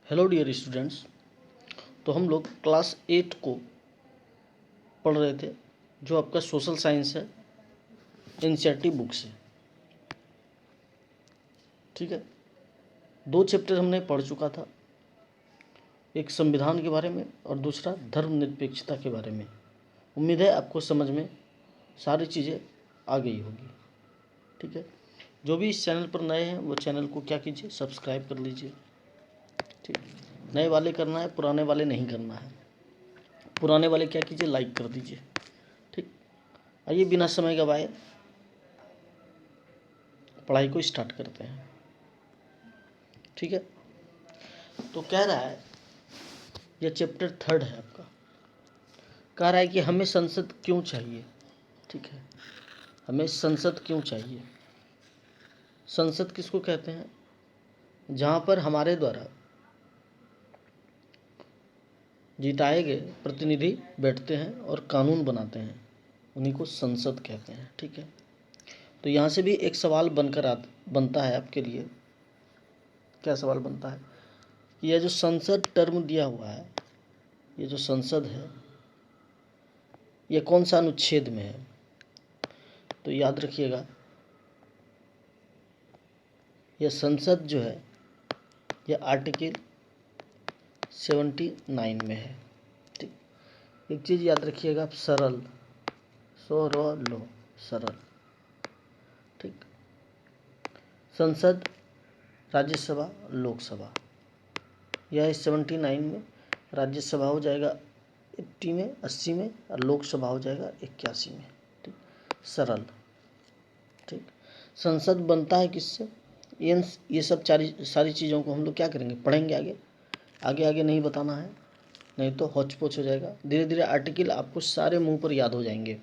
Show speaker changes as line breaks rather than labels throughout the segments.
Hello dear students. तो हम लोग क्लास 8 को पढ़ रहे थे, जो आपका सोशल साइंस है, एनसीईआरटी बुक से। ठीक है, 2 चैप्टर हमने पढ़ चुका था, एक संविधान के बारे में और दूसरा धर्मनिरपेक्षता के बारे में। उम्मीद है आपको समझ में सारी चीज़ें आ गई होगी। ठीक है, जो भी इस चैनल पर नए हैं वो चैनल को क्या कीजिए, सब्सक्राइब कर लीजिए। ठीक, नए वाले करना है, पुराने वाले नहीं करना है। पुराने वाले क्या कीजिए, लाइक कर दीजिए। ठीक, आइए बिना समय गवाए पढ़ाई को स्टार्ट करते हैं। ठीक है, तो कह रहा है, यह चैप्टर 3 है आपका। कह रहा है कि हमें संसद क्यों चाहिए। ठीक है, हमें संसद क्यों चाहिए। संसद किसको कहते हैं, जहाँ पर हमारे द्वारा जिताए गए प्रतिनिधि बैठते हैं और कानून बनाते हैं, उन्हीं को संसद कहते हैं। ठीक है, तो यहाँ से भी एक सवाल बनता है आपके लिए। क्या सवाल बनता है कि यह जो संसद टर्म दिया हुआ है, ये जो संसद है, ये कौन सा अनुच्छेद में है। तो याद रखिएगा, यह संसद जो है यह आर्टिकल 79 में है। ठीक, एक चीज़ याद रखिएगा आप, सरल, सरल। ठीक, संसद, राज्यसभा, लोकसभा, यह 79 में राज्यसभा हो जाएगा 80 में, 80 में, और लोकसभा हो जाएगा 81 में। ठीक, सरल। ठीक, संसद बनता है किससे, ये सब सारी चीज़ों को हम लोग क्या करेंगे, पढ़ेंगे आगे नहीं बताना है, नहीं तो होच पोच हो जाएगा। धीरे धीरे आर्टिकल आपको सारे मुंह पर याद हो जाएंगे।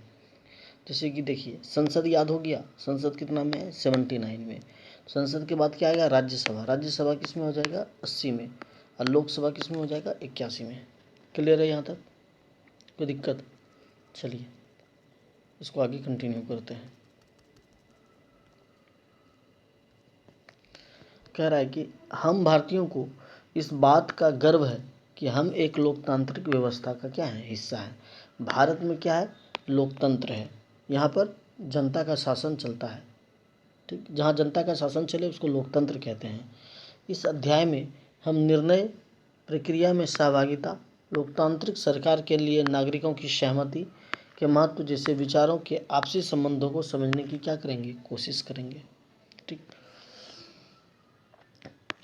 जैसे कि देखिए, संसद याद हो गया, संसद कितना में है, 79 में। संसद के बाद क्या आएगा, राज्यसभा। राज्यसभा किस में हो जाएगा, 80 में, और लोकसभा किस में हो जाएगा, 81 में। क्लियर है यहाँ तक, कोई दिक्कत। चलिए इसको आगे कंटिन्यू करते हैं। कह रहा है कि हम भारतीयों को इस बात का गर्व है कि हम एक लोकतांत्रिक व्यवस्था का क्या है, हिस्सा है। भारत में क्या है, लोकतंत्र है। यहाँ पर जनता का शासन चलता है। ठीक, जहाँ जनता का शासन चले उसको लोकतंत्र कहते हैं। इस अध्याय में हम निर्णय प्रक्रिया में सहभागिता, लोकतांत्रिक सरकार के लिए नागरिकों की सहमति के महत्व जैसे विचारों के आपसी संबंधों को समझने की क्या करेंगे, कोशिश करेंगे। ठीक,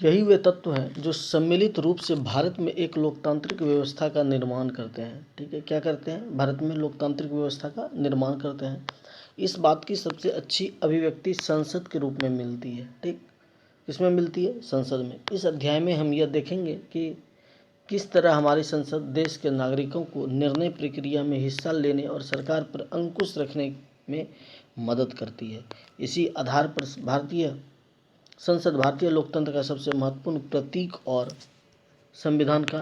यही वे तत्व हैं जो सम्मिलित रूप से भारत में एक लोकतांत्रिक व्यवस्था का निर्माण करते हैं। ठीक है, क्या करते हैं, भारत में लोकतांत्रिक व्यवस्था का निर्माण करते हैं। इस बात की सबसे अच्छी अभिव्यक्ति संसद के रूप में मिलती है। ठीक, किसमें मिलती है, संसद में। इस अध्याय में हम यह देखेंगे कि किस तरह हमारी संसद देश के नागरिकों को निर्णय प्रक्रिया में हिस्सा लेने और सरकार पर अंकुश रखने में मदद करती है। इसी आधार पर भारतीय संसद भारतीय लोकतंत्र का सबसे महत्वपूर्ण प्रतीक और संविधान का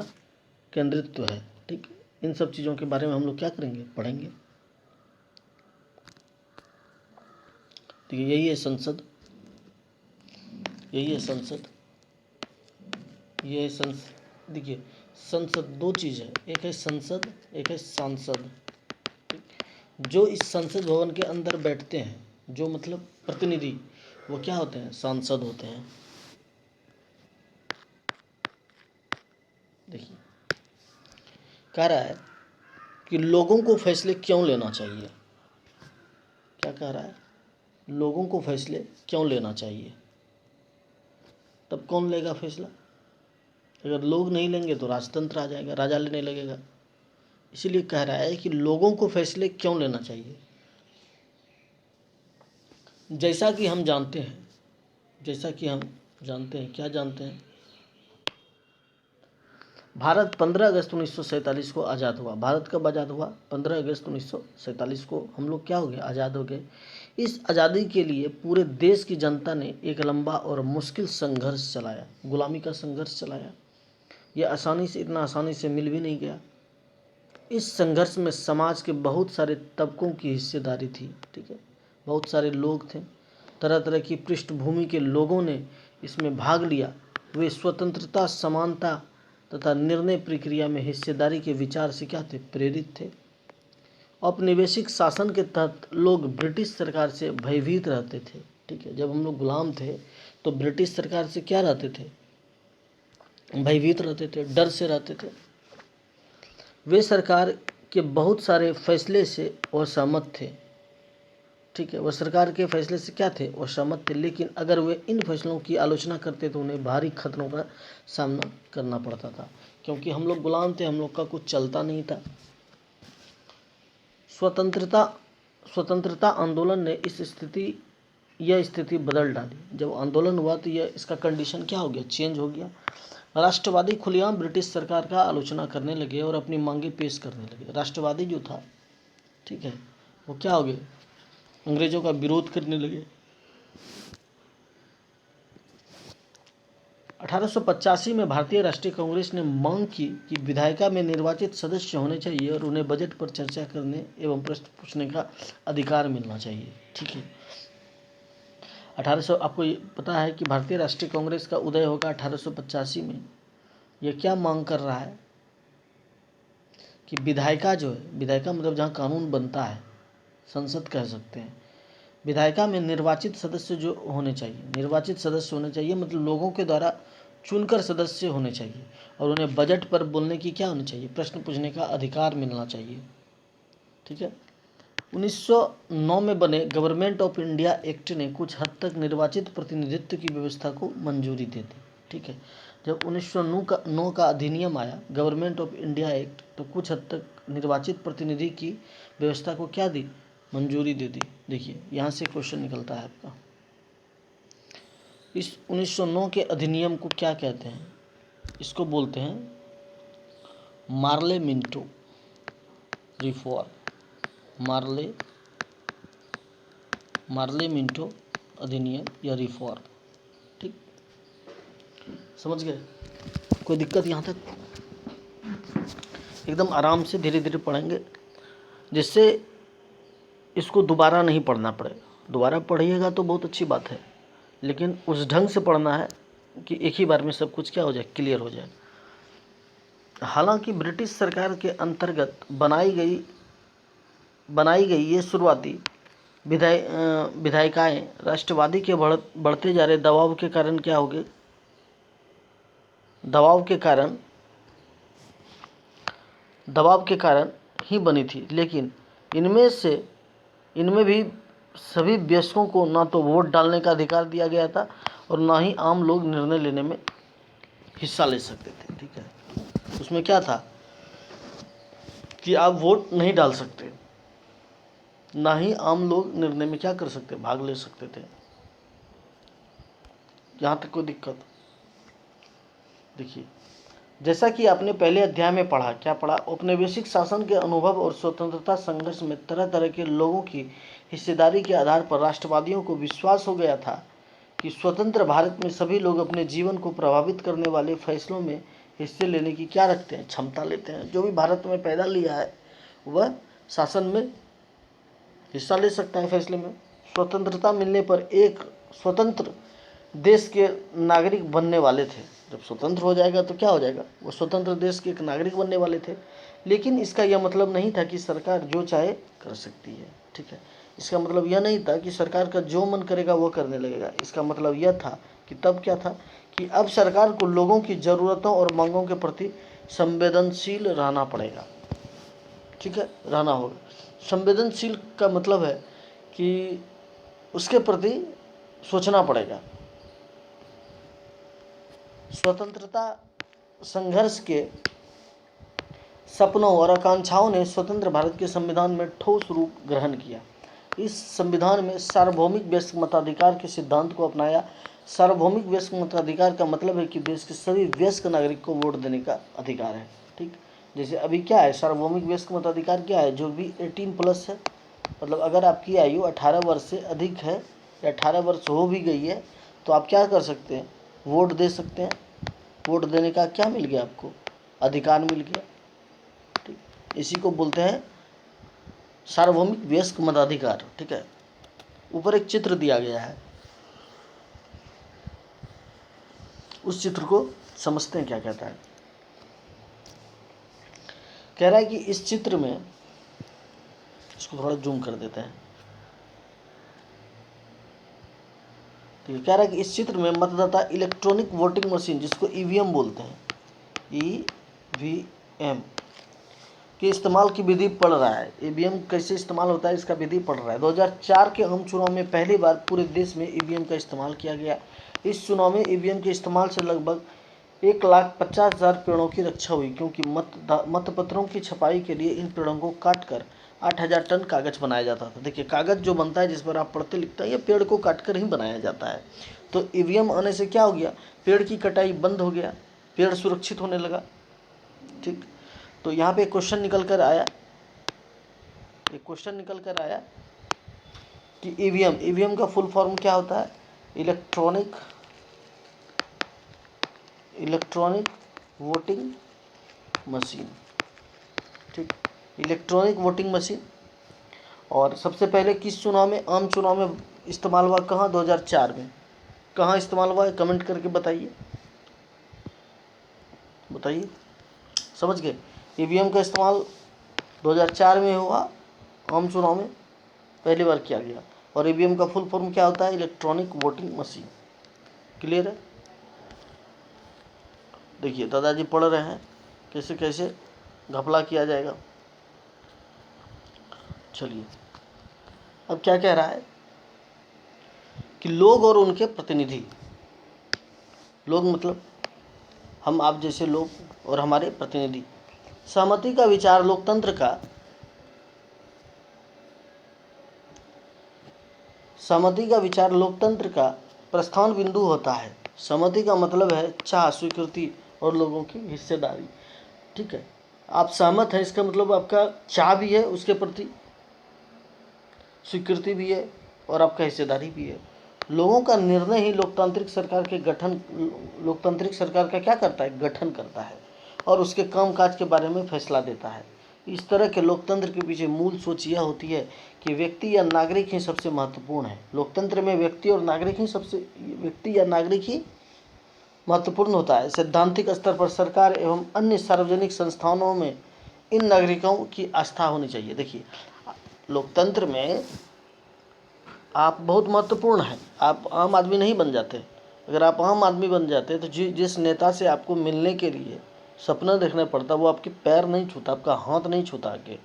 केंद्रित्व है। ठीक, इन सब चीज़ों के बारे में हम लोग क्या करेंगे, पढ़ेंगे। तो यही है संसद, यही है संसद, ये है संसद। देखिए, संसद 2 चीज़ है, एक है संसद, एक है सांसद। जो इस संसद भवन के अंदर बैठते हैं, जो मतलब प्रतिनिधि, वो क्या होते हैं, सांसद होते हैं। देखिए, कह रहा है कि लोगों को फैसले क्यों लेना चाहिए। क्या कह रहा है, लोगों को फैसले क्यों लेना चाहिए। तब कौन लेगा फैसला, अगर लोग नहीं लेंगे तो राजतंत्र आ जाएगा, राजा लेने लगेगा। इसीलिए कह रहा है कि लोगों को फैसले क्यों लेना चाहिए। जैसा कि हम जानते हैं, क्या जानते हैं, भारत 15 अगस्त 1947 को आज़ाद हुआ। भारत कब आज़ाद हुआ, 15 अगस्त 1947 को हम लोग क्या हो गए, आज़ाद हो गए। इस आज़ादी के लिए पूरे देश की जनता ने एक लंबा और मुश्किल संघर्ष चलाया, गुलामी का संघर्ष चलाया। यह इतना आसानी से मिल भी नहीं गया। इस संघर्ष में समाज के बहुत सारे तबकों की हिस्सेदारी थी। ठीक है, बहुत सारे लोग थे, तरह तरह की पृष्ठभूमि के लोगों ने इसमें भाग लिया। वे स्वतंत्रता, समानता तथा निर्णय प्रक्रिया में हिस्सेदारी के विचार से क्या थे? प्रेरित थे। औपनिवेशिक शासन के तहत लोग ब्रिटिश सरकार से भयभीत रहते थे। ठीक है, जब हम लोग गुलाम थे तो ब्रिटिश सरकार से क्या रहते थे? भयभीत रहते थे, डर से रहते थे। वे सरकार के बहुत सारे फैसले से असहमत थे। ठीक है, वह सरकार के फैसले से क्या थे? असहमत थे। लेकिन अगर वे इन फैसलों की आलोचना करते तो उन्हें भारी खतरों का सामना करना पड़ता था, क्योंकि हम लोग गुलाम थे, हम लोग का कुछ चलता नहीं था। स्वतंत्रता आंदोलन ने यह स्थिति बदल डाली। जब आंदोलन हुआ तो यह इसका कंडीशन क्या हो गया? चेंज हो गया। राष्ट्रवादी खुलेआम ब्रिटिश सरकार का आलोचना करने लगे और अपनी मांगे पेश करने लगे। राष्ट्रवादी जो था, ठीक है, वो क्या हो गए? अंग्रेजों का विरोध करने लगे। 1885 में भारतीय राष्ट्रीय कांग्रेस ने मांग की कि विधायिका में निर्वाचित सदस्य होने चाहिए और उन्हें बजट पर चर्चा करने एवं प्रश्न पूछने का अधिकार मिलना चाहिए। ठीक है, 1800 आपको ये पता है कि भारतीय राष्ट्रीय कांग्रेस का उदय होगा 1885 में। यह क्या मांग कर रहा है कि विधायिका जो है, विधायिका मतलब जहाँ कानून बनता है, संसद कह सकते हैं, विधायिका में निर्वाचित सदस्य जो होने चाहिए, निर्वाचित सदस्य होने चाहिए मतलब लोगों के द्वारा चुनकर सदस्य होने चाहिए, और उन्हें बजट पर बोलने की क्या होनी चाहिए? प्रश्न पूछने का अधिकार मिलना चाहिए। ठीक है, 1909 में बने गवर्नमेंट ऑफ इंडिया एक्ट ने कुछ हद तक निर्वाचित प्रतिनिधित्व की व्यवस्था को मंजूरी दे दी। ठीक है, जब 1909 का अधिनियम आया, गवर्नमेंट ऑफ इंडिया एक्ट, तो कुछ हद तक निर्वाचित प्रतिनिधि की व्यवस्था को क्या दी? मंजूरी दे दी। देखिए यहाँ से क्वेश्चन निकलता है आपका, इस 1909 के अधिनियम को क्या कहते हैं? इसको बोलते हैं Morley Minto reform. Morley Minto अधिनियम या रिफॉर्म। ठीक, समझ गए? कोई दिक्कत यहाँ तक? एकदम आराम से धीरे धीरे पढ़ेंगे, जिससे इसको दोबारा नहीं पढ़ना पड़ेगा। दोबारा पढ़िएगा तो बहुत अच्छी बात है, लेकिन उस ढंग से पढ़ना है कि एक ही बार में सब कुछ क्या हो जाए? क्लियर हो जाए। हालांकि ब्रिटिश सरकार के अंतर्गत बनाई गई ये शुरुआती विधायिकाएं राष्ट्रवादी के बढ़ते जा रहे दबाव के कारण क्या हो गए? दबाव के कारण ही बनी थी। लेकिन इनमें भी सभी वयस्कों को ना तो वोट डालने का अधिकार दिया गया था और ना ही आम लोग निर्णय लेने में हिस्सा ले सकते थे। ठीक है, उसमें क्या था कि आप वोट नहीं डाल सकते, ना ही आम लोग निर्णय में क्या कर सकते? भाग ले सकते थे। यहाँ तक कोई दिक्कत? देखिए, जैसा कि आपने पहले अध्याय में पढ़ा, क्या पढ़ा? औपनिवेशिक शासन के अनुभव और स्वतंत्रता संघर्ष में तरह तरह के लोगों की हिस्सेदारी के आधार पर राष्ट्रवादियों को विश्वास हो गया था कि स्वतंत्र भारत में सभी लोग अपने जीवन को प्रभावित करने वाले फैसलों में हिस्से लेने की क्या रखते हैं? क्षमता लेते हैं। जो भी भारत में पैदा लिया है वह शासन में हिस्सा ले सकता है, फैसले में। स्वतंत्रता मिलने पर एक स्वतंत्र देश के नागरिक बनने वाले थे। जब स्वतंत्र हो जाएगा तो क्या हो जाएगा? वो स्वतंत्र देश के एक नागरिक बनने वाले थे। लेकिन इसका यह मतलब नहीं था कि सरकार जो चाहे कर सकती है। ठीक है, इसका मतलब यह नहीं था कि सरकार का जो मन करेगा वो करने लगेगा। इसका मतलब यह था कि तब क्या था कि अब सरकार को लोगों की ज़रूरतों और मांगों के प्रति संवेदनशील रहना पड़ेगा। ठीक है, रहना होगा। संवेदनशील का मतलब है कि उसके प्रति सोचना पड़ेगा। स्वतंत्रता संघर्ष के सपनों और आकांक्षाओं ने स्वतंत्र भारत के संविधान में ठोस रूप ग्रहण किया। इस संविधान में सार्वभौमिक वयस्क मताधिकार के सिद्धांत को अपनाया। सार्वभौमिक वयस्क मताधिकार का मतलब है कि देश के सभी वयस्क नागरिक को वोट देने का अधिकार है। ठीक, जैसे अभी क्या है सार्वभौमिक वयस्क मताधिकार क्या है? जो भी 18+ है, मतलब अगर आपकी आयु 18 वर्ष से अधिक है या 18 वर्ष हो भी गई है तो आप क्या कर सकते हैं? वोट दे सकते हैं। वोट देने का क्या मिल गया? आपको अधिकार मिल गया। ठीक, इसी को बोलते हैं सार्वभौमिक वयस्क मताधिकार। ठीक है, ऊपर एक चित्र दिया गया है, उस चित्र को समझते हैं क्या कहता है। कह रहा है कि इस चित्र में, इसको थोड़ा जूम कर देते हैं, तो कह रहा है कि इस चित्र में मतदाता इलेक्ट्रॉनिक वोटिंग मशीन, जिसको ईवीएम बोलते हैं, ईवीएम के इस्तेमाल की विधि पढ़ रहा है। ईवीएम कैसे इस्तेमाल होता है इसका विधि पढ़ रहा है। 2004 के आम चुनाव में पहली बार पूरे देश में ईवीएम का इस्तेमाल किया गया। इस चुनाव में ईवीएम के इस्तेमाल से लगभग 1,50,000 पेड़ों की रक्षा हुई, क्योंकि मतपत्रों की छपाई के लिए इन पेड़ों को काटकर 8,000 टन कागज बनाया जाता था। देखिए, कागज जो बनता है जिस पर आप पढ़ते लिखते हैं, ये पेड़ को काटकर ही बनाया जाता है। तो ईवीएम आने से क्या हो गया, पेड़ की कटाई बंद हो गया, पेड़ सुरक्षित होने लगा। ठीक, तो यहाँ पे एक क्वेश्चन निकल कर आया कि ईवीएम का फुल फॉर्म क्या होता है, इलेक्ट्रॉनिक वोटिंग मशीन। ठीक, इलेक्ट्रॉनिक वोटिंग मशीन। और सबसे पहले किस चुनाव में, आम चुनाव में इस्तेमाल हुआ, कहाँ, 2004 में। कहाँ इस्तेमाल हुआ है, कमेंट करके बताइए, समझ गए। ईवीएम का इस्तेमाल 2004 में हुआ, आम चुनाव में पहली बार किया गया। और ईवीएम का फुल फॉर्म क्या होता है, इलेक्ट्रॉनिक वोटिंग मशीन। क्लियर है। देखिए, दादाजी पढ़ रहे हैं कैसे कैसे घपला किया जाएगा। चलिए, अब क्या कह रहा है कि लोग और उनके प्रतिनिधि, लोग मतलब हम आप जैसे लोग, और हमारे प्रतिनिधि, सहमति का विचार लोकतंत्र का प्रस्थान बिंदु होता है। सहमति का मतलब है चाह, स्वीकृति और लोगों की हिस्सेदारी। ठीक है, आप सहमत हैं, इसका मतलब आपका चाह भी है, उसके प्रति स्वीकृति भी है, और आपका हिस्सेदारी भी है। लोगों का निर्णय ही लोकतांत्रिक सरकार का क्या करता है, गठन करता है, और उसके कामकाज के बारे में फैसला देता है। इस तरह के लोकतंत्र के पीछे मूल सोच यह होती है कि व्यक्ति या नागरिक ही सबसे महत्वपूर्ण है। लोकतंत्र में व्यक्ति या नागरिक ही महत्वपूर्ण होता है। सैद्धांतिक स्तर पर सरकार एवं अन्य सार्वजनिक संस्थानों में इन नागरिकों की आस्था होनी चाहिए। देखिए, लोकतंत्र में आप बहुत महत्वपूर्ण हैं, आप आम आदमी नहीं बन जाते। अगर आप आम आदमी बन जाते तो जिस नेता से आपको मिलने के लिए सपना देखना पड़ता, वो आपके पैर नहीं छूता, आपका हाथ नहीं छूता आगे।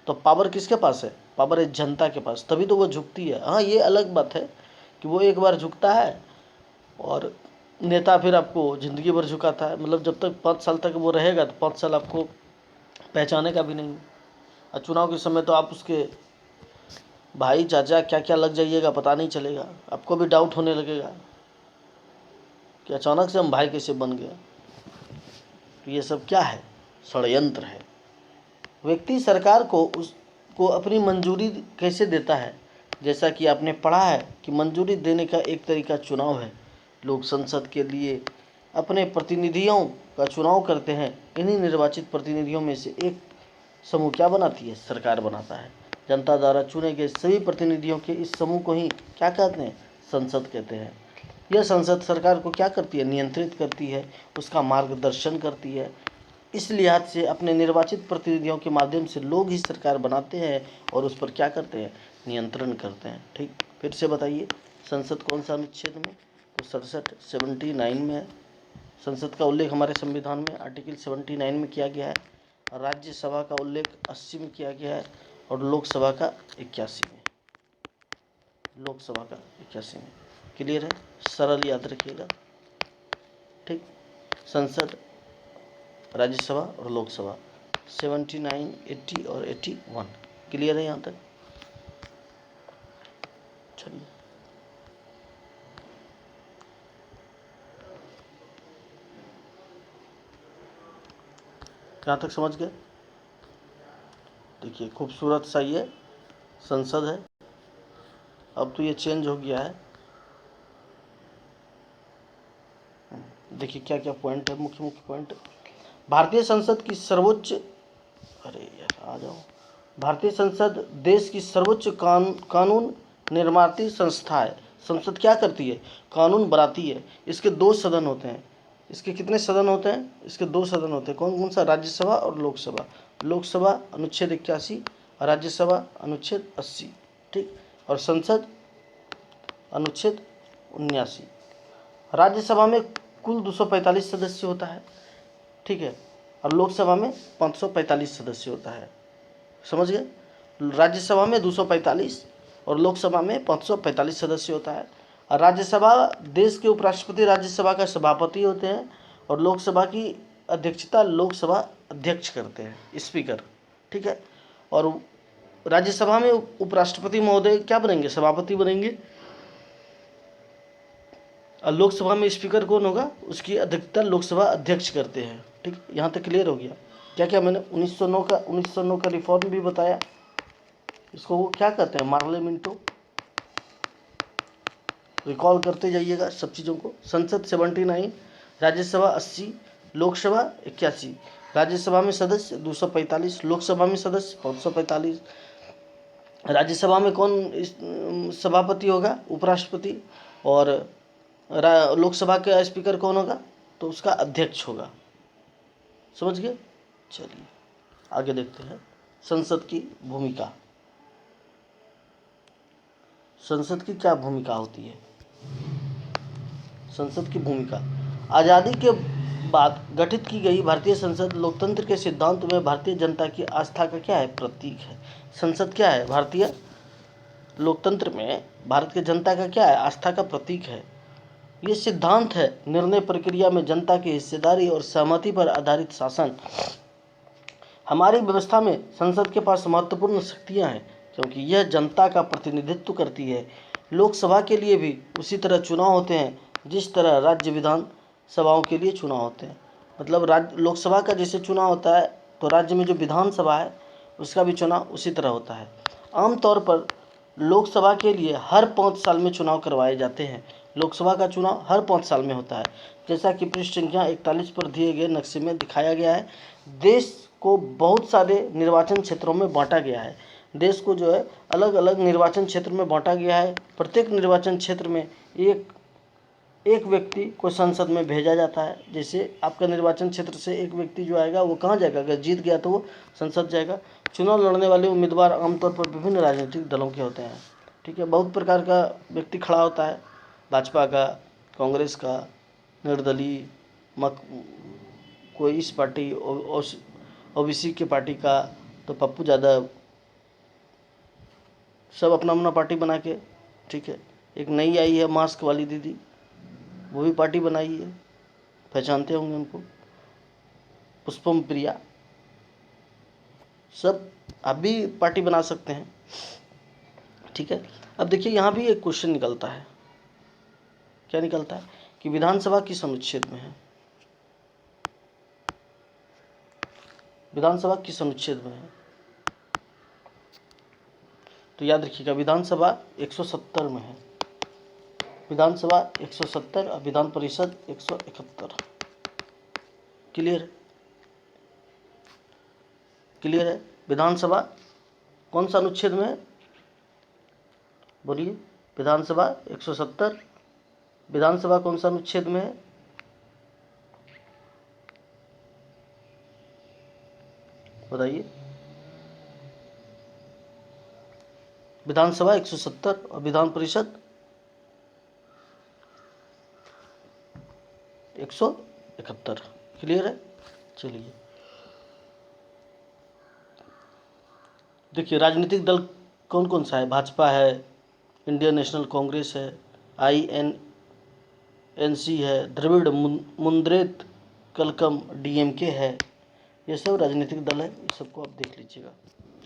तो पावर किसके पास है, पावर है जनता के पास, तभी तो वो झुकती है। हाँ, ये अलग बात है कि वो एक बार झुकता है और नेता फिर आपको ज़िंदगी भर झुकाता है। मतलब जब तक 5 साल तक वो रहेगा तो 5 साल आपको पहचाने का भी नहीं। और चुनाव के समय तो आप उसके भाई चाचा क्या क्या लग जाइएगा, पता नहीं चलेगा। आपको भी डाउट होने लगेगा कि अचानक से हम भाई कैसे बन गए। तो ये सब क्या है, षड्यंत्र है। व्यक्ति सरकार को अपनी मंजूरी कैसे देता है, जैसा कि आपने पढ़ा है कि मंजूरी देने का एक तरीका चुनाव है। लोग संसद के लिए अपने प्रतिनिधियों का चुनाव करते हैं। इन्हीं निर्वाचित प्रतिनिधियों में से एक समूह क्या बनाती है, सरकार बनाता है। जनता द्वारा चुने गए सभी प्रतिनिधियों के इस समूह को ही क्या कहते हैं, संसद कहते हैं। यह संसद सरकार को क्या करती है, नियंत्रित करती है, उसका मार्गदर्शन करती है। इस लिहाज से अपने निर्वाचित प्रतिनिधियों के माध्यम से लोग ही सरकार बनाते हैं और उस पर क्या करते हैं, नियंत्रण करते हैं। ठीक, फिर से बताइए, संसद कौन सा अनुच्छेद में, तो 79 में है। संसद का उल्लेख हमारे संविधान में आर्टिकल 79 में किया गया है। राज्यसभा का उल्लेख 80 में किया गया है और लोकसभा का 81 में। क्लियर है, सरल याद रखिएगा। ठीक, संसद, राज्यसभा और लोकसभा 79, 80 और 81। क्लियर है यहाँ तक। चलिए, यहाँ तक समझ गए। देखिए, खूबसूरत सा ये संसद है। अब तो ये चेंज हो गया है। देखिए क्या क्या पॉइंट है, मुख्य मुख्य पॉइंट। भारतीय संसद की सर्वोच्च, अरे यार आ जाओ, भारतीय संसद देश की सर्वोच्च कानून निर्माती संस्था है। संसद क्या करती है, कानून बनाती है। इसके 2 सदन होते हैं, इसके कितने सदन होते हैं? इसके 2 सदन होते हैं। कौन कौन सा? राज्यसभा और लोकसभा। लोकसभा अनुच्छेद 81 और राज्यसभा अनुच्छेद 80, ठीक। और संसद अनुच्छेद 79। राज्यसभा में कुल 245 सदस्य होता है, ठीक है, और लोकसभा में 545 सदस्य होता है। समझ गए? राज्यसभा में 245 और लोकसभा में 545 सदस्य होता है। और राज्यसभा देश के उपराष्ट्रपति राज्यसभा का सभापति होते हैं और लोकसभा की अध्यक्षता लोकसभा अध्यक्ष करते हैं, स्पीकर, ठीक है। और राज्यसभा में उपराष्ट्रपति महोदय क्या बनेंगे? सभापति बनेंगे। और लोकसभा में स्पीकर कौन होगा? उसकी अध्यक्षता लोकसभा अध्यक्ष करते हैं, ठीक। यहाँ तक क्लियर हो गया? क्या क्या मैंने 1909 का रिफॉर्म भी बताया। इसको वो क्या कहते हैं? पार्लियामेंटो। रिकॉल करते जाइएगा सब चीज़ों को। संसद 79, राज्यसभा 80, लोकसभा 81। राज्यसभा में सदस्य 245, लोकसभा में सदस्य 545। राज्यसभा में कौन सभापति होगा? उपराष्ट्रपति। और लोकसभा का स्पीकर कौन होगा? तो उसका अध्यक्ष होगा। समझ गए? चलिए आगे देखते हैं। संसद की भूमिका। संसद की क्या भूमिका होती है? संसद की भूमिका। आज़ादी के बाद गठित की गई भारतीय संसद लोकतंत्र के सिद्धांत में भारतीय जनता की आस्था का क्या है? प्रतीक है। संसद क्या है? भारतीय लोकतंत्र में भारत की जनता का क्या है? आस्था का प्रतीक है। ये सिद्धांत है निर्णय प्रक्रिया में जनता की हिस्सेदारी और सहमति पर आधारित शासन। हमारी व्यवस्था में संसद के पास महत्वपूर्ण शक्तियां हैं क्योंकि यह जनता का प्रतिनिधित्व करती है। लोकसभा के लिए भी उसी तरह चुनाव होते हैं जिस तरह राज्य विधान सभाओं के लिए चुनाव होते हैं। मतलब लोकसभा का जैसे चुनाव होता है तो राज्य में जो विधानसभा है उसका भी चुनाव उसी तरह होता है। आमतौर पर लोकसभा के लिए हर 5 साल में चुनाव करवाए जाते हैं। लोकसभा का चुनाव हर 5 साल में होता है। जैसा कि पृष्ठ संख्या 41 पर दिए गए नक्शे में दिखाया गया है। देश को बहुत सारे निर्वाचन क्षेत्रों में बांटा गया है। देश को जो है अलग अलग निर्वाचन क्षेत्र में बांटा गया है। प्रत्येक निर्वाचन क्षेत्र में एक व्यक्ति को संसद में भेजा जाता है। जैसे आपका निर्वाचन क्षेत्र से एक व्यक्ति जो आएगा वो कहाँ जाएगा? अगर जीत गया तो वो संसद जाएगा। चुनाव लड़ने वाले उम्मीदवार आमतौर पर विभिन्न राजनीतिक दलों के होते हैं, ठीक है। बहुत प्रकार का व्यक्ति खड़ा होता है, भाजपा का, कांग्रेस का, निर्दलीय, कोई इस पार्टी ओबीसी के पार्टी का, तो पप्पू यादव, सब अपना अपना पार्टी बना के, ठीक है। एक नई आई है मास्क वाली दीदी, वो भी पार्टी बनाई है, पहचानते होंगे उनको, पुष्पम प्रिया। सब आप भी पार्टी बना सकते हैं, ठीक है। अब देखिए यहाँ भी एक क्वेश्चन निकलता है। क्या निकलता है? कि विधानसभा किस अनुच्छेद में है? विधानसभा किस अनुच्छेद में है? तो याद रखिएगा विधानसभा 170 में है। विधानसभा 170 और विधान परिषद 171। क्लियर? क्लियर है? विधानसभा कौन सा अनुच्छेद में है? बोलिए। विधानसभा 170। विधानसभा कौन सा अनुच्छेद में है? बताइए। विधानसभा 170 और विधान परिषद 171। क्लियर है? चलिए देखिए राजनीतिक दल कौन कौन सा है? भाजपा है, इंडियन नेशनल कांग्रेस है, INC है, द्रविड़ मुनेत्र कलगम DMK है। ये सब राजनीतिक दल है, ये सबको आप देख लीजिएगा,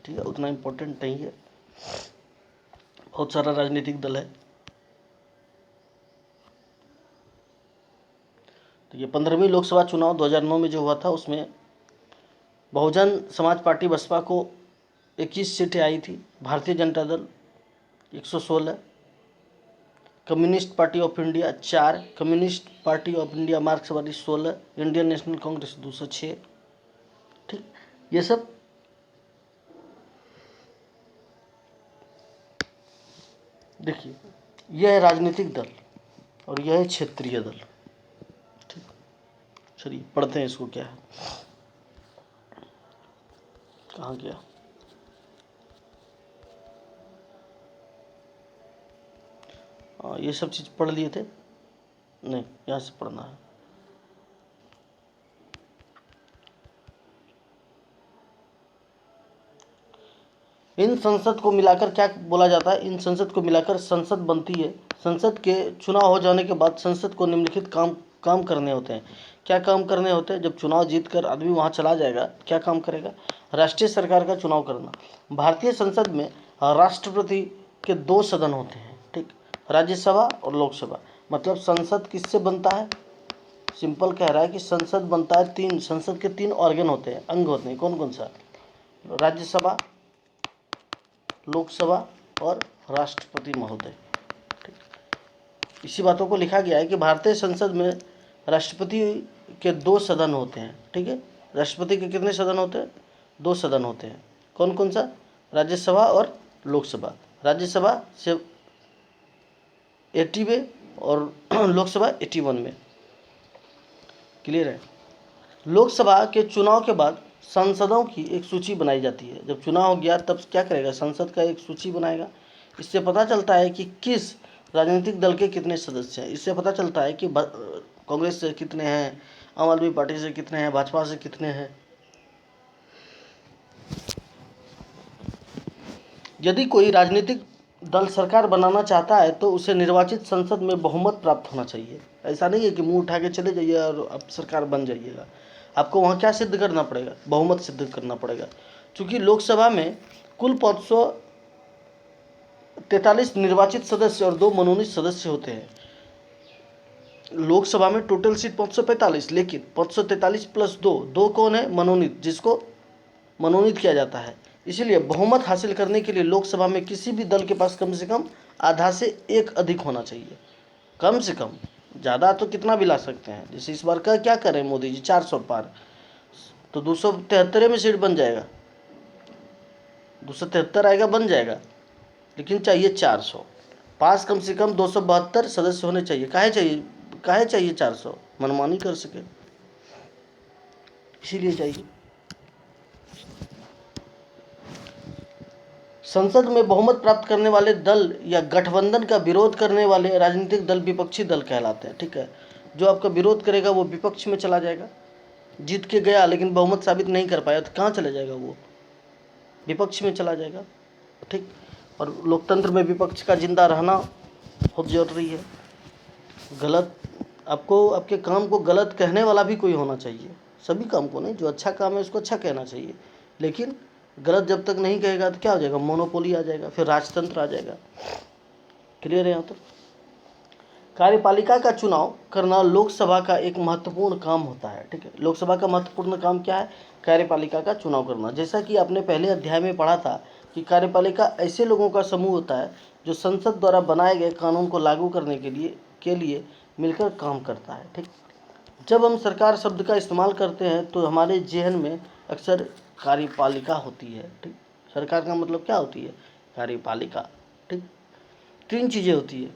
ठीक है। उतना इम्पोर्टेंट नहीं है, बहुत सारा राजनीतिक दल है। तो ये 15वीं लोकसभा चुनाव 2009 में जो हुआ था उसमें बहुजन समाज पार्टी बसपा को 21 सीटें आई थी, Bharatiya Janata Dal 116, communist party of India 4, communist party of India मार्क्सवादी 16, इंडियन नेशनल कांग्रेस 206, ठीक। ये सब देखिए, यह है राजनीतिक दल और यह है क्षेत्रीय दल, ठीक। चलिए पढ़ते हैं इसको क्या है, कहाँ गया। ये सब चीज़ पढ़ लिए थे, नहीं यहाँ से पढ़ना है। इन संसद को मिलाकर क्या बोला जाता है, इन संसद को मिलाकर संसद बनती है। संसद के चुनाव हो जाने के बाद संसद को निम्नलिखित काम करने होते हैं। क्या काम करने होते हैं? जब चुनाव जीत कर आदमी वहाँ चला जाएगा, क्या काम करेगा? राष्ट्रीय सरकार का चुनाव करना। भारतीय संसद में राष्ट्रपति के 2 सदन होते हैं, ठीक, राज्यसभा और लोकसभा। मतलब संसद किससे बनता है? सिंपल कह रहा है कि संसद बनता है 3, संसद के 3 ऑर्गन होते हैं, अंग होते हैं। कौन कौन सा? राज्यसभा, लोकसभा और राष्ट्रपति महोदय। इसी बातों को लिखा गया है कि भारतीय संसद में राष्ट्रपति के 2 सदन होते हैं, ठीक है। राष्ट्रपति के कितने सदन होते हैं? 2 सदन होते हैं। कौन कौन सा? राज्यसभा और लोकसभा। राज्यसभा से 80वें और लोकसभा 81 में। क्लियर है? लोकसभा के चुनाव के बाद सांसदों की एक सूची बनाई जाती है। जब चुनाव हो गया तब क्या करेगा? संसद का एक सूची बनाएगा। इससे पता चलता है कि किस राजनीतिक दल के कितने सदस्य हैं। इससे पता चलता है कि कांग्रेस से कितने हैं, आम आदमी पार्टी से कितने हैं, भाजपा से कितने हैं। यदि कोई राजनीतिक दल सरकार बनाना चाहता है तो उसे निर्वाचित संसद में बहुमत प्राप्त होना चाहिए। ऐसा नहीं है कि मुंह उठा के चले जाइए और अब सरकार बन जाइएगा। आपको वहाँ क्या सिद्ध करना पड़ेगा? बहुमत सिद्ध करना पड़ेगा। क्योंकि लोकसभा में कुल 543 निर्वाचित सदस्य और 2 मनोनीत सदस्य होते हैं। लोकसभा में टोटल सीट 545, लेकिन 543 प्लस 2 कौन है? मनोनीत, जिसको मनोनीत किया जाता है। इसीलिए बहुमत हासिल करने के लिए लोकसभा में किसी भी दल के पास कम से कम आधा से 1 अधिक होना चाहिए। कम से कम, ज़्यादा तो कितना भी ला सकते हैं। जैसे इस बार का क्या करें मोदी जी, 400 पार, तो 273 में सीट बन जाएगा, 273 आएगा, बन जाएगा। लेकिन चाहिए 400 पास, कम से कम 272 सदस्य होने चाहिए। काहे चाहिए 400? मनमानी कर सके, इसीलिए चाहिए। संसद में बहुमत प्राप्त करने वाले दल या गठबंधन का विरोध करने वाले राजनीतिक दल विपक्षी दल कहलाते हैं, ठीक है। जो आपका विरोध करेगा वो विपक्ष में चला जाएगा। जीत के गया लेकिन बहुमत साबित नहीं कर पाया तो कहाँ चला जाएगा? वो विपक्ष में चला जाएगा, ठीक। और लोकतंत्र में विपक्ष का जिंदा रहना बहुत जरूरी है। गलत, आपको आपके काम को गलत कहने वाला भी कोई होना चाहिए। सभी काम को नहीं, जो अच्छा काम है उसको अच्छा कहना चाहिए, लेकिन गलत जब तक नहीं कहेगा तो क्या हो जाएगा? मोनोपोली आ जाएगा, फिर राजतंत्र आ जाएगा। क्लियर है यहाँ तक? कार्यपालिका का चुनाव करना लोकसभा का एक महत्वपूर्ण काम होता है, ठीक है। लोकसभा का महत्वपूर्ण काम क्या है? कार्यपालिका का चुनाव करना। जैसा कि आपने पहले अध्याय में पढ़ा था कि कार्यपालिका ऐसे लोगों का समूह होता है जो संसद द्वारा बनाए गए कानून को लागू करने के लिए मिलकर काम करता है, ठीक। जब हम सरकार शब्द का इस्तेमाल करते हैं तो हमारे जहन में अक्सर कार्यपालिका होती है, ठीक। सरकार का मतलब क्या होती है? कार्यपालिका, ठीक। 3 चीज़ें होती है,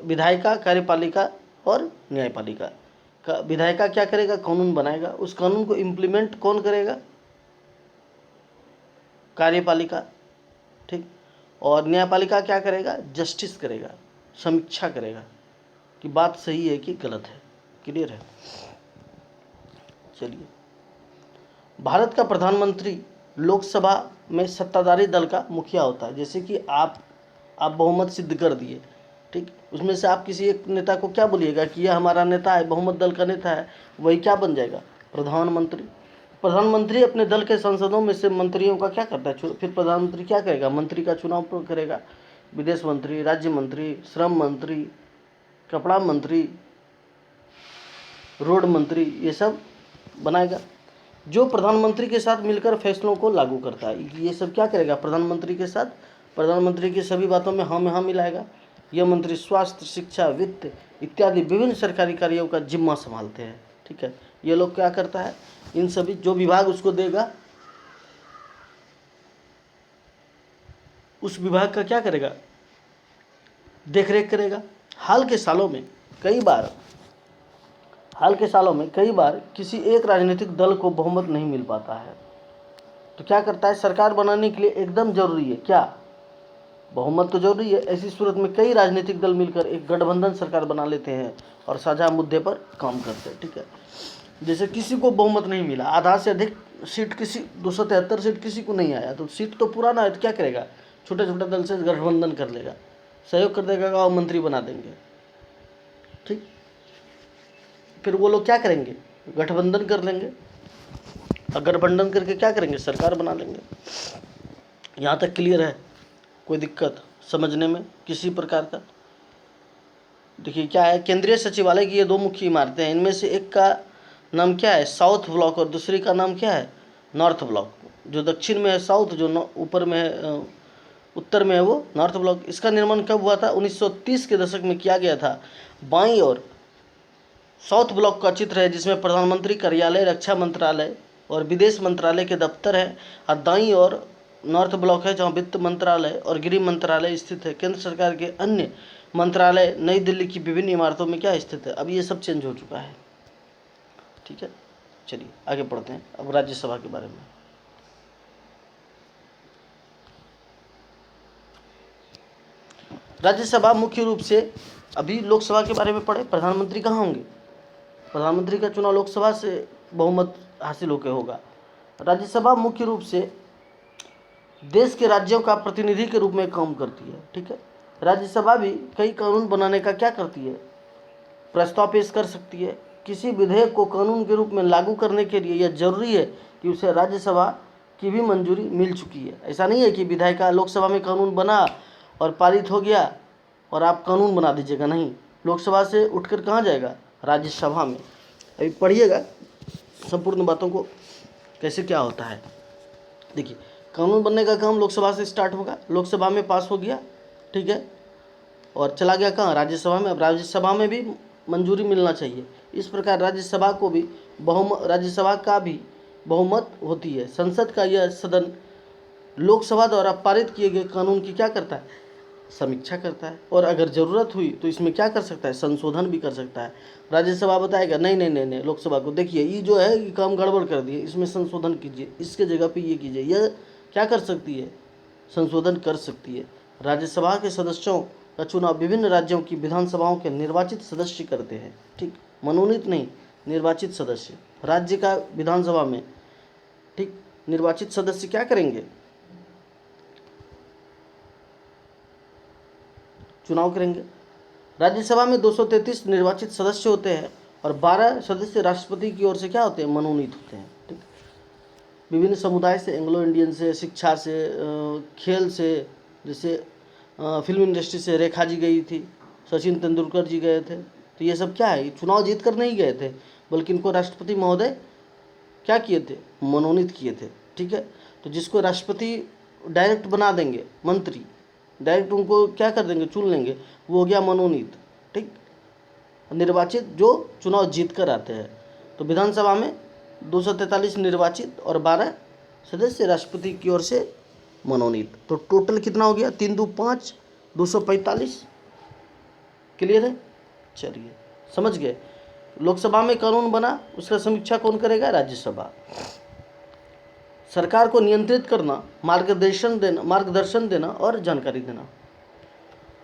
विधायिका, कार्यपालिका और न्यायपालिका। विधायिका क्या करेगा? कानून बनाएगा। उस कानून को इम्प्लीमेंट कौन करेगा? कार्यपालिका, ठीक। और न्यायपालिका क्या करेगा? जस्टिस करेगा, समीक्षा करेगा कि बात सही है कि गलत है। क्लियर है? चलिए, भारत का प्रधानमंत्री लोकसभा में सत्ताधारी दल का मुखिया होता है। जैसे कि आप बहुमत सिद्ध कर दिए, ठीक। उसमें से आप किसी एक नेता को क्या बोलिएगा कि यह हमारा नेता है, बहुमत दल का नेता है, वही क्या बन जाएगा? प्रधानमंत्री। प्रधानमंत्री अपने दल के सांसदों में से मंत्रियों का क्या करता है? फिर प्रधानमंत्री क्या करेगा? मंत्री का चुनाव करेगा। विदेश मंत्री, राज्य मंत्री, श्रम मंत्री, कपड़ा मंत्री, रोड मंत्री, ये सब बनाएगा। जो प्रधानमंत्री के साथ मिलकर फैसलों को लागू करता है, ये सब क्या करेगा? प्रधानमंत्री के साथ, प्रधानमंत्री की सभी बातों में हाँ में हाँ मिलाएगा। यह मंत्री स्वास्थ्य, शिक्षा, वित्त इत्यादि विभिन्न सरकारी कार्यों का जिम्मा संभालते हैं, ठीक है। ये लोग क्या करता है? इन सभी जो विभाग उसको देगा, उस विभाग का क्या करेगा? देखरेख करेगा। हाल के सालों में कई बार हाल के सालों में कई बार किसी एक राजनीतिक दल को बहुमत नहीं मिल पाता है, तो क्या करता है, सरकार बनाने के लिए एकदम जरूरी है क्या, बहुमत तो जरूरी है। ऐसी सूरत में कई राजनीतिक दल मिलकर एक गठबंधन सरकार बना लेते हैं और साझा मुद्दे पर काम करते हैं। ठीक है, जैसे किसी को बहुमत नहीं मिला, आधा से अधिक सीट किसी 273 सीट किसी को नहीं आया, तो सीट तो पुराना है, तो क्या करेगा, छोटे छोटे दल से गठबंधन कर लेगा, सहयोग कर देगा, गाँव मंत्री बना देंगे। ठीक, फिर वो लोग क्या करेंगे, गठबंधन कर लेंगे, और गठबंधन करके क्या करेंगे, सरकार बना लेंगे। यहाँ तक क्लियर है, कोई दिक्कत समझने में किसी प्रकार का? देखिए क्या है, केंद्रीय सचिवालय की ये दो मुख्य इमारतें हैं, इनमें से एक का नाम क्या है, साउथ ब्लॉक, और दूसरी का नाम क्या है, नॉर्थ ब्लॉक। जो दक्षिण में है साउथ, जो ऊपर में है उत्तर में है वो नॉर्थ ब्लॉक। इसका निर्माण कब हुआ था, 1930 के दशक में किया गया था। बाईं ओर साउथ ब्लॉक का चित्र है, जिसमें प्रधानमंत्री कार्यालय, रक्षा मंत्रालय और विदेश मंत्रालय के दफ्तर है, और दाईं ओर नॉर्थ ब्लॉक है, जहाँ वित्त मंत्रालय और गृह मंत्रालय स्थित है। केंद्र सरकार के अन्य मंत्रालय नई दिल्ली की विभिन्न इमारतों में क्या स्थित है। अब ये सब चेंज हो चुका है। ठीक है, चलिए आगे पढ़ते हैं अब राज्यसभा के बारे में। राज्यसभा मुख्य रूप से, अभी लोकसभा के बारे में पढ़े, प्रधानमंत्री कहाँ होंगे, प्रधानमंत्री का चुनाव लोकसभा से बहुमत हासिल होकर होगा। राज्यसभा मुख्य रूप से देश के राज्यों का प्रतिनिधि के रूप में काम करती है। ठीक है, राज्यसभा भी कई कानून बनाने का क्या करती है, प्रस्ताव पेश कर सकती है। किसी विधेयक को कानून के रूप में लागू करने के लिए यह जरूरी है कि उसे राज्यसभा की भी मंजूरी मिल चुकी है। ऐसा नहीं है कि विधायिका लोकसभा में कानून बना और पारित हो गया और आप कानून बना दीजिएगा, नहीं, लोकसभा से उठकर कहाँ जाएगा, राज्यसभा में। अभी पढ़िएगा संपूर्ण बातों को, कैसे क्या होता है। देखिए, कानून बनने का काम लोकसभा से स्टार्ट होगा, लोकसभा में पास हो गया, ठीक है, और चला गया कहाँ, राज्यसभा में। अब राज्यसभा में भी मंजूरी मिलना चाहिए। इस प्रकार राज्यसभा का भी बहुमत होती है। संसद का यह सदन लोकसभा द्वारा पारित किए गए कानून की क्या करता है, समीक्षा करता है, और अगर ज़रूरत हुई तो इसमें क्या कर सकता है, संशोधन भी कर सकता है। राज्यसभा बताएगा नहीं नहीं नहीं नहीं, लोकसभा को देखिए ये जो है ये काम गड़बड़ कर दिए, इसमें संशोधन कीजिए, इसके जगह पे ये कीजिए, यह क्या कर सकती है, संशोधन कर सकती है। राज्यसभा के सदस्यों का चुनाव विभिन्न राज्यों की विधानसभाओं के निर्वाचित सदस्य करते हैं। ठीक, मनोनीत नहीं, निर्वाचित सदस्य राज्य का विधानसभा में, ठीक, निर्वाचित सदस्य क्या करेंगे, चुनाव करेंगे। राज्यसभा में 233 निर्वाचित सदस्य होते हैं और 12 सदस्य राष्ट्रपति की ओर से क्या होते हैं, मनोनीत होते हैं। ठीक, विभिन्न समुदाय से, एंग्लो इंडियन से, शिक्षा से, खेल से, जैसे फिल्म इंडस्ट्री से रेखा जी गई थी, सचिन तेंदुलकर जी गए थे, तो ये सब क्या है, ये चुनाव जीत कर नहीं गए थे, बल्कि इनको राष्ट्रपति महोदय क्या किए थे, मनोनीत किए थे। ठीक है, तो जिसको राष्ट्रपति डायरेक्ट बना देंगे, मंत्री डायरेक्ट उनको क्या कर देंगे, चुन लेंगे, वो हो गया मनोनीत। ठीक, निर्वाचित जो चुनाव जीत कर आते हैं। तो विधानसभा में 243 निर्वाचित और 12 सदस्य राष्ट्रपति की ओर से मनोनीत। तो टोटल कितना हो गया, 3 2 5, 245। क्लियर है, चलिए समझ गए। लोकसभा में कानून बना, उसका समीक्षा कौन करेगा, राज्यसभा। सरकार को नियंत्रित करना, मार्गदर्शन देना और जानकारी देना।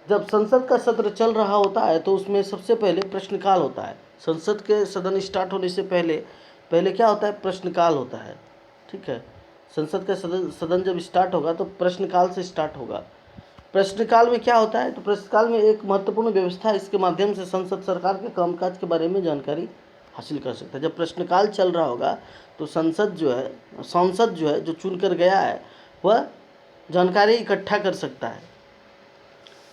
जब संसद का सत्र चल रहा होता है तो उसमें सबसे पहले प्रश्नकाल होता है। संसद के सदन स्टार्ट होने से पहले क्या होता है, प्रश्नकाल होता है। ठीक है, संसद का सदन जब स्टार्ट होगा तो प्रश्नकाल से स्टार्ट होगा। प्रश्नकाल में क्या होता है, तो प्रश्नकाल में एक महत्वपूर्ण व्यवस्था है, इसके माध्यम से संसद सरकार के कामकाज के बारे में जानकारी हासिल कर सकता है। जब प्रश्नकाल चल रहा होगा तो सांसद जो है जो चुनकर गया है वह जानकारी इकट्ठा कर सकता है।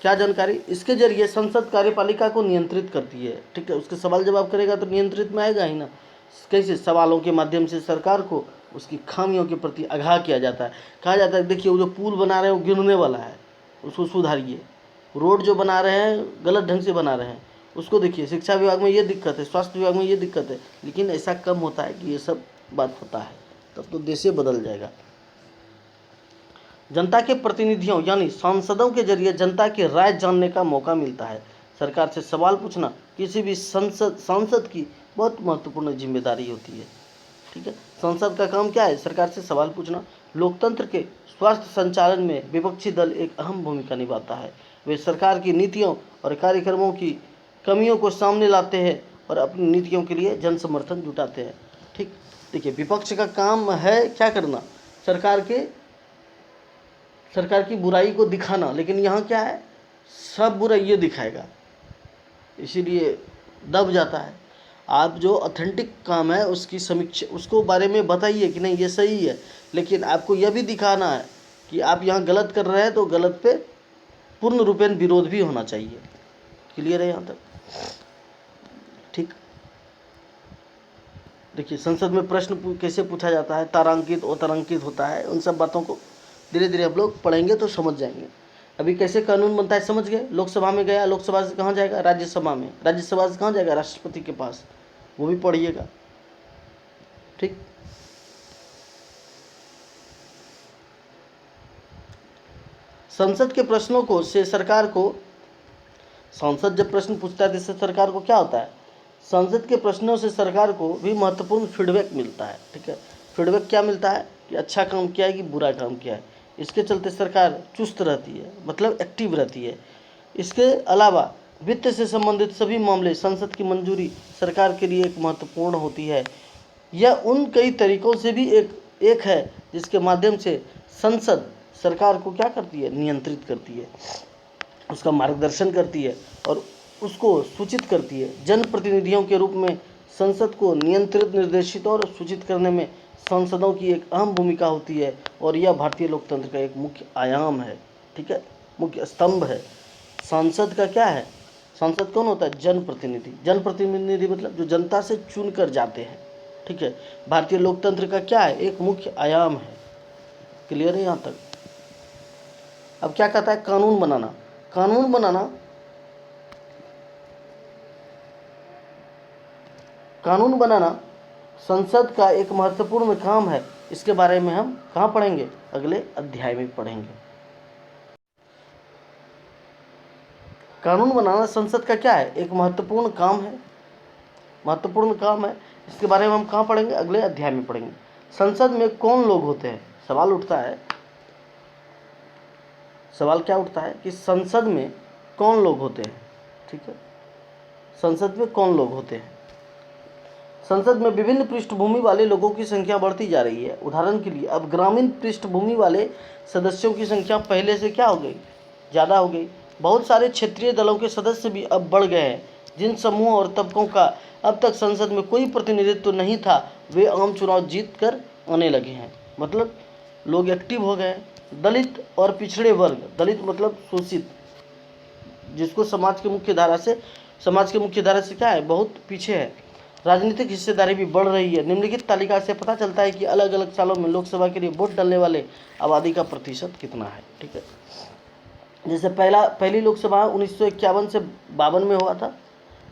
क्या जानकारी, इसके जरिए संसद कार्यपालिका को नियंत्रित करती है। ठीक है, उसके सवाल जवाब करेगा तो नियंत्रित में आएगा ही ना। कैसे, सवालों के माध्यम से सरकार को उसकी खामियों के प्रति आगाह किया जाता है। कहा जाता है देखिए वो जो पुल बना रहे हैं वो गिरने वाला है, उसको सुधारिए। रोड जो बना रहे हैं गलत ढंग से बना रहे हैं, उसको देखिए। शिक्षा विभाग में ये दिक्कत है, स्वास्थ्य विभाग में ये दिक्कत है। लेकिन ऐसा कम होता है कि ये सब बात होता है, तब तो देश बदल जाएगा। जनता के प्रतिनिधियों यानी सांसदों के जरिए जनता की राय जानने का मौका मिलता है। सरकार से सवाल पूछना किसी भी सांसद की बहुत महत्वपूर्ण जिम्मेदारी होती है। ठीक है, संसद का काम क्या है? सरकार से सवाल पूछना। लोकतंत्र के स्वास्थ्य संचालन में विपक्षी दल एक अहम भूमिका निभाता है। वे सरकार की नीतियों और कार्यक्रमों की कमियों को सामने लाते हैं और अपनी नीतियों के लिए जन समर्थन जुटाते हैं। ठीक, देखिए विपक्ष का काम है क्या करना? सरकार की बुराई को दिखाना, लेकिन यहाँ क्या है, सब बुराई ये दिखाएगा, इसीलिए दब जाता है। आप जो ऑथेंटिक काम है उसकी समीक्षा, उसको बारे में बताइए कि नहीं ये सही है, लेकिन आपको यह भी दिखाना है कि आप यहाँ गलत कर रहे हैं, तो गलत पे पूर्ण रूपेण विरोध भी होना चाहिए। क्लियर है यहाँ तक? ठीक, देखिए संसद में प्रश्न कैसे पूछा जाता है, तारांकित अतारांकित होता है, उन सब बातों को धीरे धीरे हम लोग पढ़ेंगे तो समझ जाएंगे। अभी कैसे कानून बनता है समझ गए। लोकसभा में गया, लोकसभा से कहाँ जाएगा? राज्यसभा में, राज्यसभा से कहाँ जाएगा? राष्ट्रपति के पास, वो भी पढ़िएगा। ठीक, संसद के प्रश्नों को से सरकार को, संसद जब प्रश्न पूछता है जिससे सरकार को क्या होता है, संसद के प्रश्नों से सरकार को भी महत्वपूर्ण फीडबैक मिलता है। ठीक है, फीडबैक क्या मिलता है कि अच्छा काम किया है कि बुरा काम किया है। इसके चलते सरकार चुस्त रहती है, मतलब एक्टिव रहती है। इसके अलावा वित्त से संबंधित सभी मामले संसद की मंजूरी सरकार के लिए एक महत्वपूर्ण होती है। यह उन कई तरीकों से भी एक है जिसके माध्यम से संसद सरकार को क्या करती है? नियंत्रित करती है, उसका मार्गदर्शन करती है और उसको सूचित करती है। जनप्रतिनिधियों के रूप में संसद को नियंत्रित, निर्देशित और सूचित करने में सांसदों की एक अहम भूमिका होती है और यह भारतीय लोकतंत्र का एक मुख्य आयाम है। ठीक है, मुख्य स्तंभ है। सांसद का क्या है? सांसद कौन होता है? जनप्रतिनिधि। जनप्रतिनिधि मतलब जो जनता से चुन कर जाते हैं। ठीक है, भारतीय लोकतंत्र का क्या है? एक मुख्य आयाम है। क्लियर है यहाँ तक? अब क्या कहता है? कानून बनाना। कानून बनाना, कानून बनाना संसद का एक महत्वपूर्ण काम है। इसके बारे में हम कहाँ पढ़ेंगे? अगले अध्याय में पढ़ेंगे। कानून बनाना संसद का क्या है? एक महत्वपूर्ण काम है, महत्वपूर्ण काम है। इसके बारे में हम कहाँ पढ़ेंगे? अगले अध्याय में पढ़ेंगे। संसद में कौन लोग होते हैं? सवाल उठता है, सवाल क्या उठता है कि संसद में कौन लोग होते हैं? ठीक है, संसद में कौन लोग होते हैं? संसद में विभिन्न पृष्ठभूमि वाले लोगों की संख्या बढ़ती जा रही है। उदाहरण के लिए अब ग्रामीण पृष्ठभूमि वाले सदस्यों की संख्या पहले से क्या हो गई? ज़्यादा हो गई। बहुत सारे क्षेत्रीय दलों के सदस्य भी अब बढ़ गए हैं। जिन समूहों और तबकों का अब तक संसद में कोई प्रतिनिधित्व नहीं था, वे आम चुनाव जीत कर आने लगे हैं, मतलब लोग एक्टिव हो गए। दलित और पिछड़े वर्ग, दलित मतलब शोषित, जिसको समाज के मुख्य धारा से क्या है? बहुत पीछे है। राजनीतिक हिस्सेदारी भी बढ़ रही है। निम्नलिखित तालिका से पता चलता है कि अलग अलग सालों में लोकसभा के लिए वोट डालने वाले आबादी का प्रतिशत कितना है। ठीक है, जैसे पहली लोकसभा 1951 से 52 में हुआ था,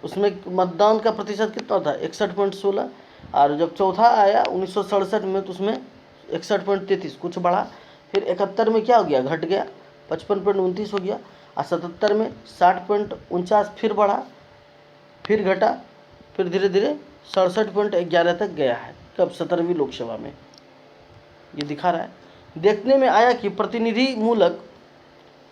उसमें मतदान का प्रतिशत कितना था? 61.16। और जब चौथा आया 1967 में, तो उसमें 61.33, कुछ बढ़ा। फिर 71 में क्या हो गया? घट गया, 55.29 हो गया। और 77 में 60.49, फिर बढ़ा, फिर घटा, फिर धीरे धीरे 67.11 तक गया है। कब? 17वीं लोकसभा में। ये दिखा रहा है। देखने में आया कि प्रतिनिधि मूलक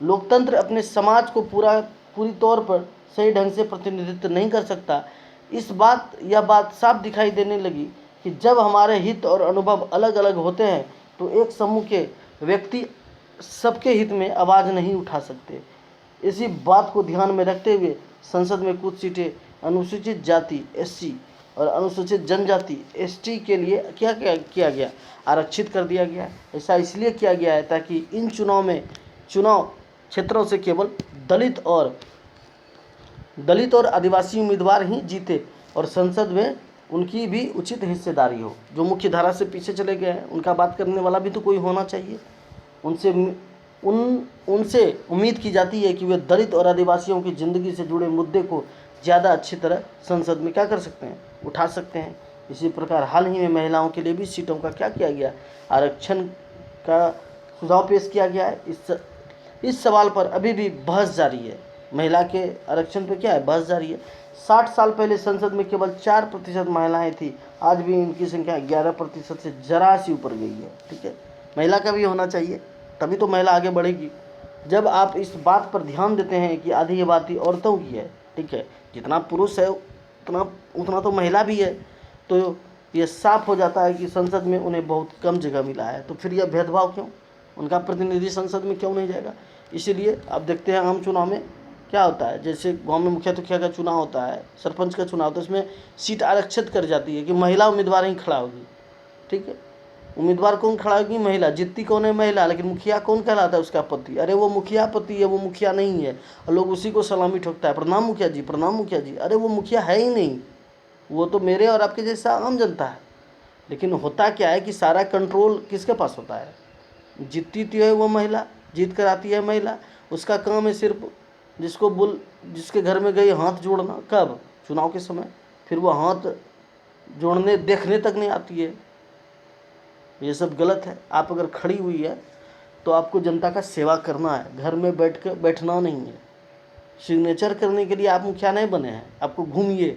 लोकतंत्र अपने समाज को पूरी तौर पर सही ढंग से प्रतिनिधित्व नहीं कर सकता। यह बात साफ दिखाई देने लगी कि जब हमारे हित और अनुभव अलग अलग होते हैं तो एक समूह के व्यक्ति सबके हित में आवाज़ नहीं उठा सकते। इसी बात को ध्यान में रखते हुए संसद में कुछ सीटें अनुसूचित जाति SC और अनुसूचित जनजाति ST के लिए क्या किया गया? आरक्षित कर दिया गया। ऐसा इसलिए किया गया है ताकि इन चुनाव क्षेत्रों से केवल दलित और आदिवासी उम्मीदवार ही जीते और संसद में उनकी भी उचित हिस्सेदारी हो। जो मुख्य धारा से पीछे चले गए हैं उनका बात करने वाला भी तो कोई होना चाहिए। उनसे उम्मीद की जाती है कि वे दलित और आदिवासियों की ज़िंदगी से जुड़े मुद्दे को ज़्यादा अच्छी तरह संसद में क्या कर सकते हैं? उठा सकते हैं। इसी प्रकार हाल ही में महिलाओं के लिए भी सीटों का क्या किया गया? आरक्षण का सुझाव पेश किया गया है। इस सवाल पर अभी भी बहस जारी है। महिला के आरक्षण पे क्या है, बहस जारी है। 60 साल पहले संसद में केवल 4% महिलाएं थी, आज भी इनकी संख्या 11% से जरा सी ऊपर गई है। ठीक है, महिला का भी होना चाहिए, तभी तो महिला आगे बढ़ेगी। जब आप इस बात पर ध्यान देते हैं कि आधी आबादी औरतों की है, ठीक है, जितना पुरुष है उतना तो महिला भी है, तो ये साफ हो जाता है कि संसद में उन्हें बहुत कम जगह मिला है। तो फिर यह भेदभाव क्यों, उनका प्रतिनिधि संसद में क्यों नहीं जाएगा? इसीलिए आप देखते हैं आम चुनाव में क्या होता है, जैसे गांव में मुखिया तुखिया का चुनाव होता है, सरपंच का चुनाव होता है, उसमें सीट आरक्षित कर जाती है कि महिला उम्मीदवार ही खड़ा होगी। ठीक है, उम्मीदवार कौन खड़ा होगी, महिला। जीतती कौन है, महिला, लेकिन मुखिया कौन कहलाता है, उसका पति। अरे वो मुखिया पति है, वो मुखिया नहीं है, और लोग उसी को सलामी ठोकता है, प्रणाम मुखिया जी, प्रणाम मुखिया जी। अरे वो मुखिया है ही नहीं, वो तो मेरे और आपके जैसा आम जनता है। लेकिन होता क्या है कि सारा कंट्रोल किसके पास होता है, जीतती तो है वो महिला, जीत कर आती है महिला, उसका काम है सिर्फ जिसके घर में गई हाथ जोड़ना, कब, चुनाव के समय, फिर वो हाथ जोड़ने देखने तक नहीं आती है। ये सब गलत है। आप अगर खड़ी हुई है तो आपको जनता का सेवा करना है, घर में बैठना नहीं है। सिग्नेचर करने के लिए आप मुखिया नहीं बने हैं, आपको घूमिए,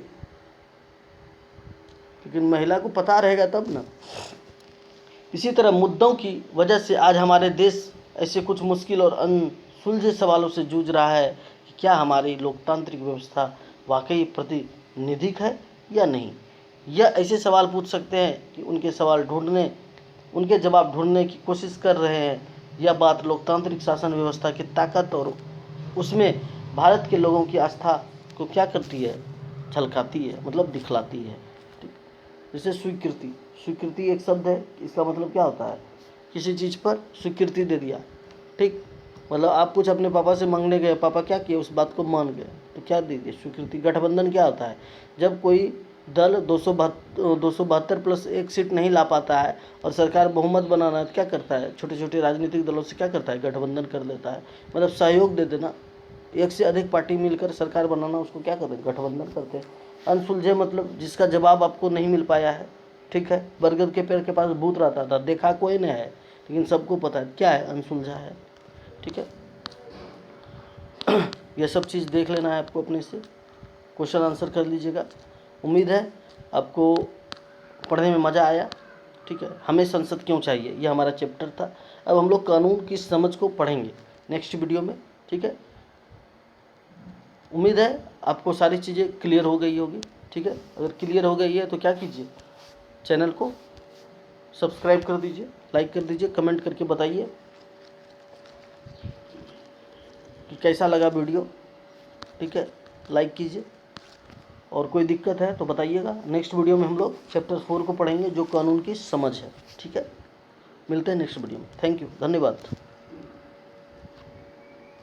लेकिन महिला को पता रहेगा तब ना। इसी तरह मुद्दों की वजह से आज हमारे देश ऐसे कुछ मुश्किल और अनसुलझे सवालों से जूझ रहा है कि क्या हमारी लोकतांत्रिक व्यवस्था वाकई प्रतिनिधिक है या नहीं। यह ऐसे सवाल पूछ सकते हैं कि उनके जवाब ढूंढने की कोशिश कर रहे हैं। यह बात लोकतांत्रिक शासन व्यवस्था की ताकत और उसमें भारत के लोगों की आस्था को क्या करती है, झलकाती है, मतलब दिखलाती है। जैसे स्वीकृति एक शब्द है, इसका मतलब क्या होता है, किसी चीज़ पर स्वीकृति दे दिया। ठीक, मतलब आप कुछ अपने पापा से मांगने गए, पापा क्या किए, उस बात को मान गए, तो क्या दे दिए, स्वीकृति। गठबंधन क्या होता है, जब कोई दल 272+1 सीट नहीं ला पाता है और सरकार बहुमत बनाना है तो क्या करता है, छोटे छोटे राजनीतिक दलों से क्या करता है, गठबंधन कर लेता है, मतलब सहयोग दे देना। एक से अधिक पार्टी मिलकर सरकार बनाना, उसको क्या करते हैं, गठबंधन करते हैं। अनसुलझे मतलब जिसका जवाब आपको नहीं मिल पाया है। ठीक है, बरगद के पेड़ के पास भूत रहता था, देखा कोई नहीं है, लेकिन सबको पता है क्या है, अनसुलझा है। ठीक है, यह सब चीज़ देख लेना है आपको, अपने से क्वेश्चन आंसर कर लीजिएगा। उम्मीद है आपको पढ़ने में मज़ा आया। ठीक है, हमें संसद क्यों चाहिए, यह हमारा चैप्टर था। अब हम लोग कानून की समझ को पढ़ेंगे नेक्स्ट वीडियो में। ठीक है, उम्मीद है आपको सारी चीज़ें क्लियर हो गई होगी। ठीक है, अगर क्लियर हो गई है तो क्या कीजिए, चैनल को सब्सक्राइब कर दीजिए, लाइक कर दीजिए, कमेंट करके बताइए कि कैसा लगा वीडियो। ठीक है, लाइक कीजिए, और कोई दिक्कत है तो बताइएगा। नेक्स्ट वीडियो में हम लोग चैप्टर 4 को पढ़ेंगे, जो कानून की समझ है। ठीक है, मिलते हैं नेक्स्ट वीडियो में। थैंक यू, धन्यवाद।